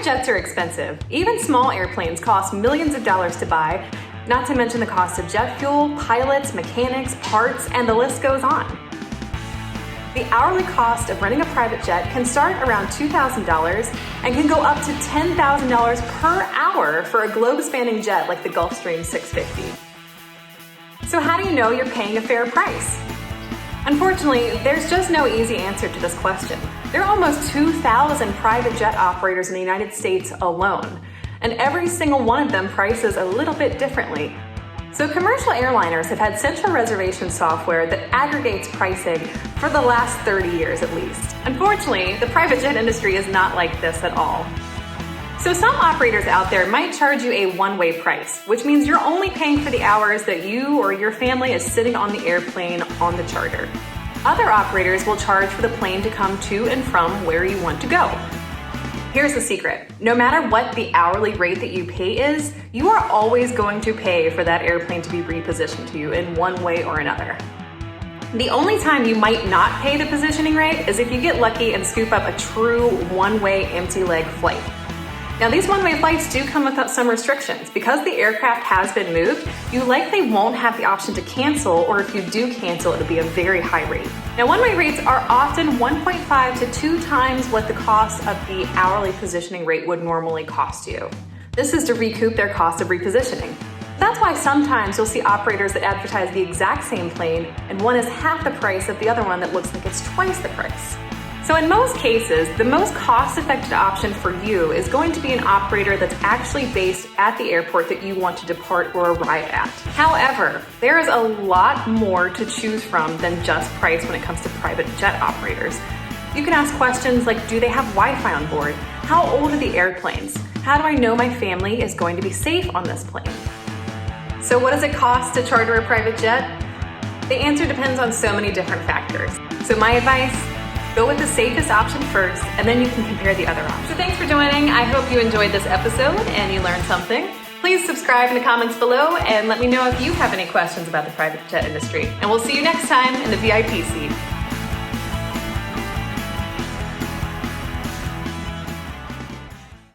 jets are expensive. Even small airplanes cost millions of dollars to buy, not to mention the cost of jet fuel, pilots, mechanics, parts, and the list goes on. The hourly cost of renting a private jet can start around $2,000 and can go up to $10,000 per hour for a globe-spanning jet like the Gulfstream 650. So how do you know you're paying a fair price? Unfortunately, there's just no easy answer to this question. There are almost 2,000 private jet operators in the United States alone, and every single one of them prices a little bit differently. So commercial airliners have had central reservation software that aggregates pricing for the last 30 years at least. Unfortunately, the private jet industry is not like this at all. So some operators out there might charge you a one-way price, which means you're only paying for the hours that you or your family is sitting on the airplane on the charter. Other operators will charge for the plane to come to and from where you want to go. Here's the secret. No matter what the hourly rate that you pay is, you are always going to pay for that airplane to be repositioned to you in one way or another. The only time you might not pay the positioning rate is if you get lucky and scoop up a true one-way empty leg flight. Now, these one-way flights do come with some restrictions. Because the aircraft has been moved, you likely won't have the option to cancel, or if you do cancel, it'll be a very high rate. Now, one-way rates are often 1.5 to 2 times what the cost of the hourly positioning rate would normally cost you. This is to recoup their cost of repositioning. That's why sometimes you'll see operators that advertise the exact same plane, and one is half the price of the other one that looks like it's twice the price. So in most cases, the most cost-effective option for you is going to be an operator that's actually based at the airport that you want to depart or arrive at. However, there is a lot more to choose from than just price when it comes to private jet operators. You can ask questions like, do they have Wi-Fi on board? How old are the airplanes? How do I know my family is going to be safe on this plane? So what does it cost to charter a private jet? The answer depends on so many different factors. So my advice, go with the safest option first, and then you can compare the other options. So thanks for joining. I hope you enjoyed this episode and you learned something. Please subscribe in the comments below and let me know if you have any questions about the private jet industry. And we'll see you next time in the VIP seat.